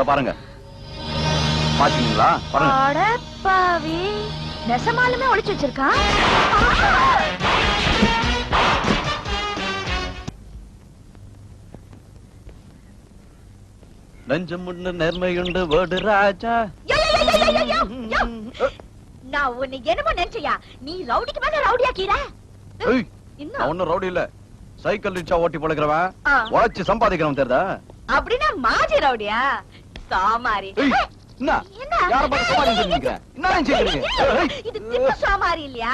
இதோ பாருங்க. பாத்தீங்களா? பாருங்க. அடப்பாவி, நெசமாலுமே ஒளிச்சு வச்சிருக்கான். நெஞ்சம் முன்னு நேர்மையுண்டு வேடு ராஜா. யோ, யோ, யோ, யோ, யோ, யோ, யோ. நான் உன்னை என்னமோ நினைச்சியா? நீ ரவுடிக்கு மேல ரவுடியாக்கீர. ஏய், நான் ஒண்ணும் ரவுடி இல்ல. சைக்கிள் ரிக்ஷா ஓட்டி பழக்கிறவன், ஆ. உழைச்சு சம்பாதிக்கிறவன் தெரியுதா? அப்படின்னா மாஜி ரவுடியா? சாமாரி. ஏய், என்ன? என்ன? யார பார்த்து சமாளி செஞ்சீங்க? என்ன செஞ்சீங்க? ஏய், இது திப்பு சோமாரி இல்லையா?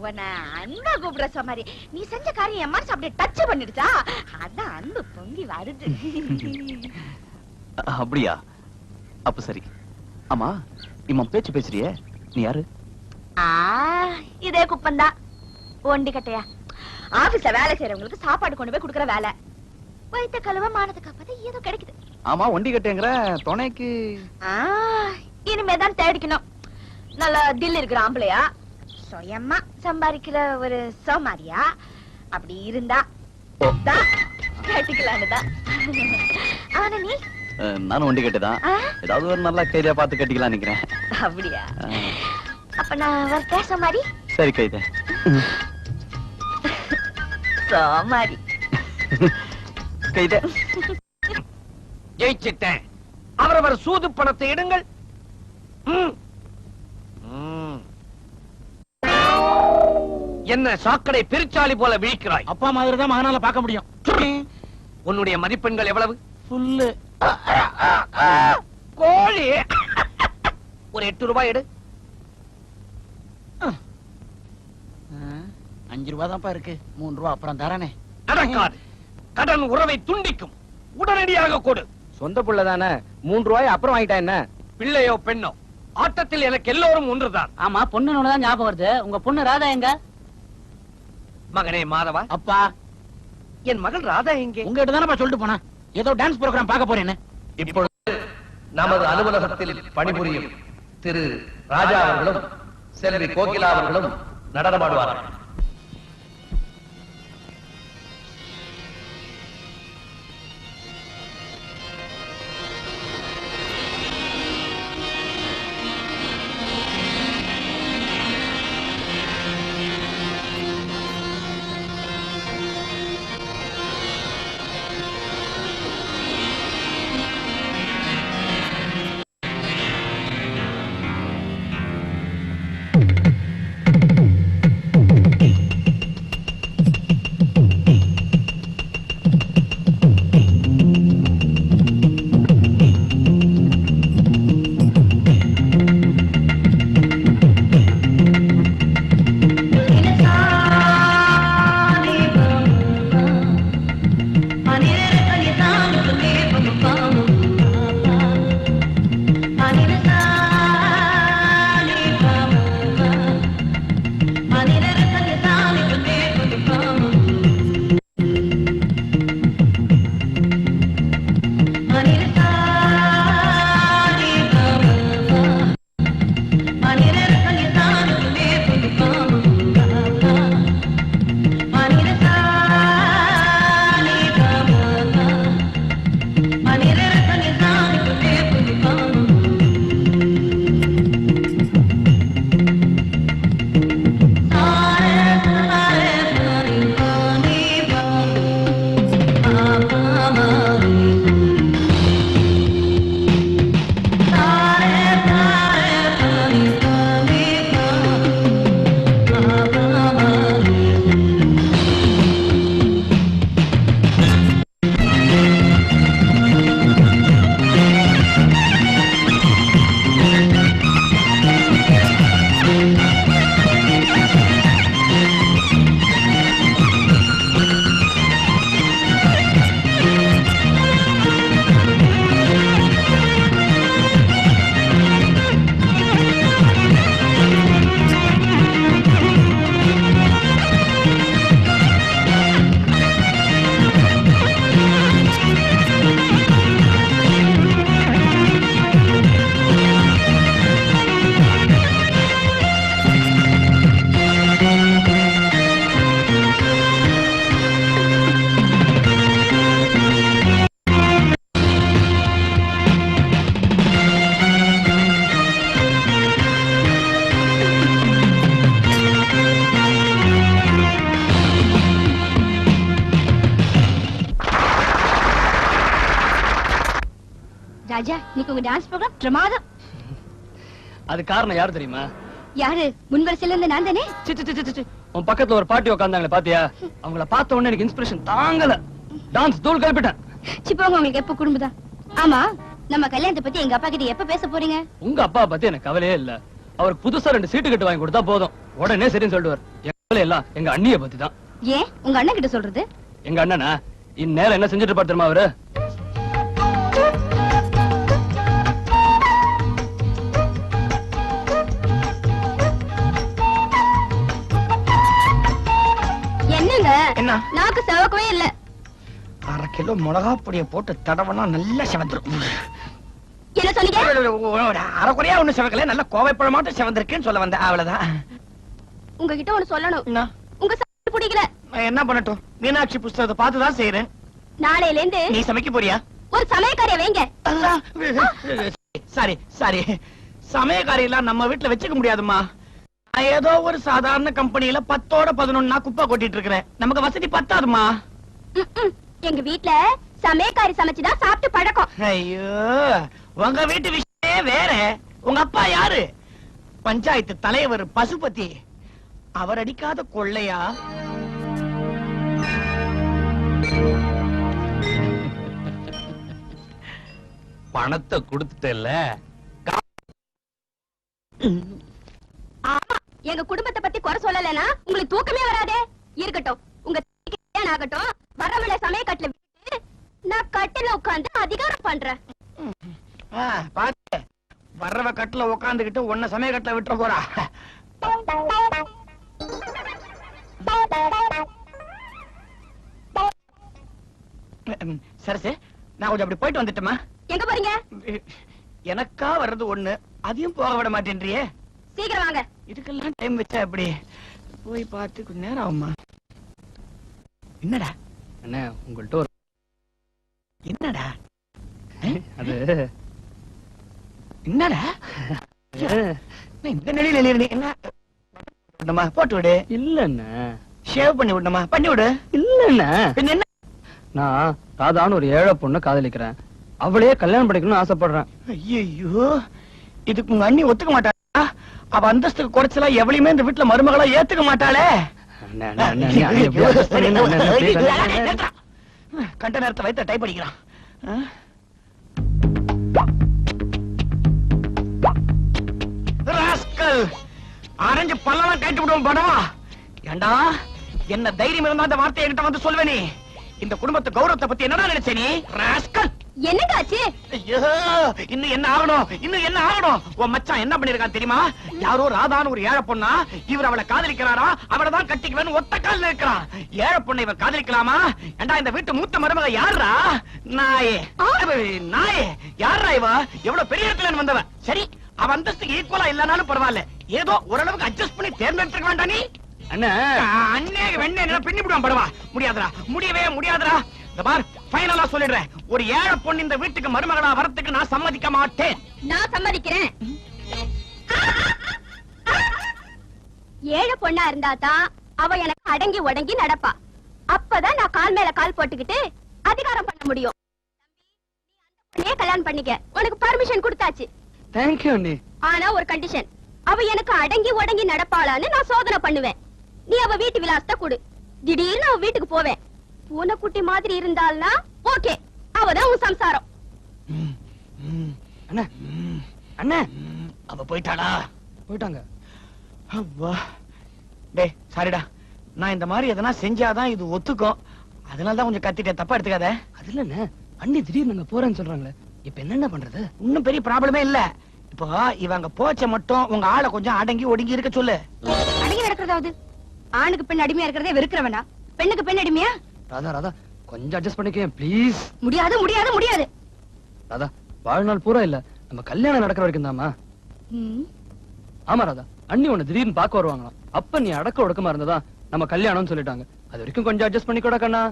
உன்னை அன்பா கூப்பிடுற சோமாரி. நீ செஞ்ச காரியம் என் மனசு அப்படியே டச் பண்ணிடுச்சா? அதான் அன்பு பொங்கி வருது. அப்படியா? அப்ப சரி. ஆமா, இம்மா பேச்சு பேசுறியே, நீ யாரு? ஆ, இதே குப்பந்தா. ஒண்டி கட்டையா? ஆபீஸ்ல வேலை செய்யறவங்களுக்கு சாப்பாடு கொண்டு போய் குடுக்கற வேலை. வயித்த கழுவ மானத்துக்கு அப்பதான் ஏதோ கிடைக்குது. ஆமா, ஒண்டி கட்டேங்கிற துணைக்கு. இனிமேதான் தேடிக்கணும். நல்ல தில் இருக்கிற ஆம்பளையா, சுயமா சம்பாதிக்கிற ஒரு சோமாரியா, அப்படி இருந்தா கேட்டுக்கலான்னுதான். ஆனா நீ? நானும் ஒண்டி கட்டுதான். ஏதாவது ஒரு நல்ல கைதியா பார்த்து கட்டிக்கலாம் நினைக்கிறேன். அப்படியா? அப்ப நான் வரட்டேன் சோமாரி. சரி கைதே. சோமாரி கைதே. ஜெயிச்சிட்டேன். அவரவர் சூது பணத்தை எடுங்கள். என்ன சாக்கடை பெருச்சாளி போல விழிக்கிறாய்? அப்பா மாதிரி தான் மகனால பார்க்க முடியும். உன்னுடைய மதிப்பெண்கள் எவ்வளவு? புல்லு கோழி. ஒரு 8 ரூபாய் எடு. 5 ரூபா தான்ப்பா இருக்கு. 3 ரூபா அப்புறம் தரானே. நடக்காது. கடன் உறவை துண்டிக்கும். உடனடியாக கொடு. சொந்த புள்ள தானே, 3 ரூபாய் அப்புறம் வாங்கிட்டா என்ன? பிள்ளையோ பெண்ணோ, ஆட்டத்தில் எனக்கு எல்லோரும் ஒன்றுதான். ஆமா, பொண்ணு தான் ஞாபகம் வருது. உங்க பொண்ணு ராதா எங்க? மகனே மாதவா, அப்பா, என் மகள் ராதா எங்கே? உங்ககிட்ட தானப்பா சொல்லிட்டு போனா ஏதோ டான்ஸ் ப்ரோகிராம் பார்க்க போறேன்னு. இப்பொழுது நமது அலுவலகத்தில் பணிபுரியும் திரு ராஜா அவர்களும் செல்வி கோகிலா அவர்களும் நடனமாடுவார்கள். ராஜா இன்னைக்கு உங்க டான்ஸ் ப்ரோகிராம் பிரமாதம். அது காரணம் யாரு தெரியுமா? யாரு? முன்வரிசையில இருந்த நான் தானே. C, C, C, C, C. உன் பக்கத்துல ஒரு பாட்டி உட்கார்ந்தாங்களே பாத்தியா? அவங்கள பார்த்த உடனே எனக்கு இன்ஸ்பிரேஷன் தாங்கல. டான்ஸ் தூள் கிளப்பிட்டேன். சிப்பவங்க உங்களுக்கு எப்ப குடும்பம்? ஆமா, நம்ம கல்யாணத்தை பத்தி எங்க அப்பா கிட்ட எப்ப பேச போறீங்க? உங்க அப்பா பத்தி எனக்கு கவலையே இல்ல. அவருக்கு புதுசா 2 சீட்டு கட்டு வாங்கி கொடுத்தா போதும், உடனே சரின்னு சொல்லுவார். என் கவலை எல்லாம் எங்க அண்ணிய பத்தி தான். ஏன் உங்க அண்ணன் கிட்ட சொல்றது? எங்க அண்ணனா இந்நேரம் என்ன செஞ்சுட்டு இருப்பாரு தெரியுமா அவரு? என்னங்க என்ன? நாக்கு செவக்கவே இல்ல. 1/2 கிலோ மிளகா பொடியை போட்டு தடவனா நல்லா செவந்துரும். என்ன சொன்னீங்க? அரைக்குறையா ஒண்ணு செவக்கல, நல்ல கோவைப்பழமாட்டம் செவந்திருக்குன்னு சொல்ல வந்தேன், அவ்வளவுதான். உங்ககிட்ட ஒண்ணு சொல்லணும். என்ன? உங்க சமையல் பிடிக்கல. நான் என்ன பண்ணட்டும்? மீனாட்சி புஸ்தகத்தை பார்த்துதான் செய்யறேன். நாளையில இருந்து நீ சமைக்க போறியா? ஒரு சமையக்காரிய வைங்க. சாரி சாரி, சமயக்காரி எல்லாம் நம்ம வீட்டுல வச்சுக்க முடியாதுமா. நான் ஏதோ ஒரு சாதாரண கம்பெனியில 10ஓட 11 குப்பை கொட்டிட்டு இருக்கிறேன். நமக்கு வசதி பத்தாதுமா. எங்க வீட்ல சமையக்காரி சமைச்சுதான் சாப்பிட்டு பழக்கம். ஐயோ, உங்க வீட்டு விஷயமே வேற. உங்க அப்பா யாரு? பஞ்சாயத்து தலைவர் பசுபதி. அவர் அடிக்காத கொள்ளையா? பணத்தை கொடுத்துட்டல. ஆமா, எங்க குடும்பத்தை பத்தி குறை சொல்லலைன்னா உங்களுக்கு தூக்கமே வராதே. இருக்கட்டும், உங்க கல்யாணம் ஆகட்டும். வரவளை சமயக்கட்டுல விட்டு நான் கட்டில உட்கார்ந்து அதிகாரம் பண்றேன். பாத்து, வர்றவ கட்டுல உட்காந்துக்கிட்டு உன்ன சமயக்கட்டுல விட்டுற போறா. சரசு, நான் கொஞ்சம் அப்படி போயிட்டு வந்துட்டேமா. எங்க போறீங்க? எனக்கா வர்றது ஒண்ணு, அதையும் போக விட மாட்டேன்றியே. சீக்கிரம் வாங்க. இதுக்கெல்லாம் டைம் வச்சா எப்படி? போய் பார்த்து கொஞ்ச நேரம் ஆகுமா? என்னடா அண்ணே, உங்கள்ட்ட ஒரு என்னடா அது என்னடா இந்த நிலையில எழுதி என்ன விடணுமா? போட்டு விடு. இல்லண்ணே, ஷேவ் பண்ணி விடணுமா? பண்ணி விடு. இல்லண்ணே. பின்ன என்ன? நான் ராதான்னு ஒரு ஏழை பொண்ணு காதலிக்கிறேன். அவளையே கல்யாணம் பண்ணிக்கணும்னு ஆசைப்படுறேன். ஐயோ, இதுக்கு உங்க அண்ணி ஒத்துக்க மாட்டாளா? அவ அந்தஸ்துக்கு குறைச்சலா எவளையுமே இந்த வீட்டுல மருமகளா ஏத்துக்க மாட்டாளே. அண்ணே, அண்ணே, அண்ணே, அண்ணே, அண்ணே, எப்படியோ adjust பண்ணிடுங்க, அண்ணே, அண்ணே, please, அண்ணே, அண்ணே. கண்ட நேரத்தை வைத்த டைப் அடிக்கிறான். ராஸ்கல், ஆரஞ்சு பல்லெல்லாம் கட்டி விடுவோம் படவா. ஏண்டா, என்ன தைரியம் இருந்தா அந்த வார்த்தையை என்கிட்ட வந்து சொல்வேனே. இந்த குடும்பத்து கௌரவத்தை பத்தி என்னடா நினைச்ச நீ? ராஸ்கல், என்னங்க ஆச்சு? ஐயோ, இன்னும் என்ன ஆகணும்? இன்னும் என்ன ஆகணும்? உன் மச்சான் என்ன பண்ணிருக்கான் தெரியுமா? யாரோ ராதான்னு ஒரு ஏழை பொண்ணா, இவர் அவளை காதலிக்கிறாரா, அவளை தான் கட்டிக்குவேன்னு ஒத்த கால்ல இருக்கிறான். ஏழை பொண்ணை இவன் காதலிக்கலாமா? ஏண்டா, இந்த வீட்டு மூத்த மருமக யாரா? நாயே, நாயே, யாரா இவ? எவ்வளவு பெரிய இடத்துல வந்தவ. சரி, அவ அந்தஸ்துக்கு ஈக்குவலா இல்லனாலும் பரவாயில்ல, ஏதோ ஓரளவுக்கு அட்ஜஸ்ட் பண்ணி தேர்ந்தெடுத்துக்க வேண்டாம் நீ? அண்ணே, அண்ணே வெண்ணே பின்னி விடுவான் படவா. முடியாதுடா, முடியவே முடியாதுடா. இந்த பார், ஃபைனலா சொல்லிடுறேன், ஒரு ஏழை பொண்ணு இந்த வீட்டுக்கு மருமகளா வரத்துக்கு நான் சம்மதிக்க மாட்டேன். நான் சம்மதிக்கிறேன். ஏழை பொண்ணா இருந்தா தான் அவ எனக்கு அடங்கி ஒடங்கி நடப்பா. அப்பதான் நான் கால் மேல கால் போட்டுக்கிட்டு அதிகாரம் பண்ண முடியும். நீ கல்யாணம் பண்ணிக்க, உனக்கு பர்மிஷன் கொடுத்தாச்சு. thank you அண்ணே. ஆனா ஒரு கண்டிஷன், அவ எனக்கு அடங்கி ஒடங்கி நடப்பாளான்னு நான் சோதனை பண்ணுவேன். நீ அவ வீட்டு விலாசத்தை கொடு. திடீர்னு அவ வீட்டுக்கு போவேன். பூனைக்குட்டி மாதிரி இருந்தாள்னா ஓகே, அவதான் உன் சம்சாரம். அண்ணே, அண்ணே, அவ போயிட்டாளா? போயிட்டாங்க. அவ்வா, டேய் சாரிடா, நான் இந்த மாதிரி எதனா செஞ்சாதான் இது ஒத்துக்கும். அதனாலதான் கொஞ்சம் கத்திட்டேன், தப்பா எடுத்துக்காத. அது இல்லண்ணே, அண்ணி திடீர்னு அங்க போறேன்னு சொல்றாங்களே, இப்ப என்னென்ன பண்றது? இன்னும் பெரிய ப்ராப்ளமே இல்ல. இப்போ இவங்க போச்ச மட்டும் உங்க ஆளை கொஞ்சம் அடங்கி ஒடுங்கி இருக்க சொல்லு. அடங்கி நடக்கிறதாவது? ஆணுக்கு பெண் அடிமையா இருக்கிறதே வெறுக்கிறவனா? பெண்ணுக்கு பெண் அடிமையா? ராதா, ராதா, கொஞ்சம் அட்ஜஸ்ட் பண்ணிக்க ப்ளீஸ். முடியாது முடியாது முடியாது. ராதா, வாழ்நாள் பூரா இல்ல, நம்ம கல்யாணம் நடக்கிற வரைக்கும் தாமா. ஆமா ராதா, அண்ணி உன்னை திடீர்னு பார்க்க வருவாங்களாம். அப்ப நீ அடக்க ஒடுக்கமா இருந்ததா நம்ம கல்யாணம்னு சொல்லிட்டாங்க. அது வரைக்கும் கொஞ்சம் அட்ஜஸ்ட் பண்ணிக்கூட கண்ணா.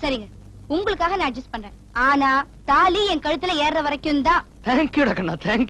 சரிங்க, உங்களுக்காக நான் அட்ஜஸ்ட் பண்றேன். ஆனா தாலி என் கழுத்துல ஏறுற வரைக்கும் தான். தேங்க்யூடா கண்ணா, தேங்க்யூ.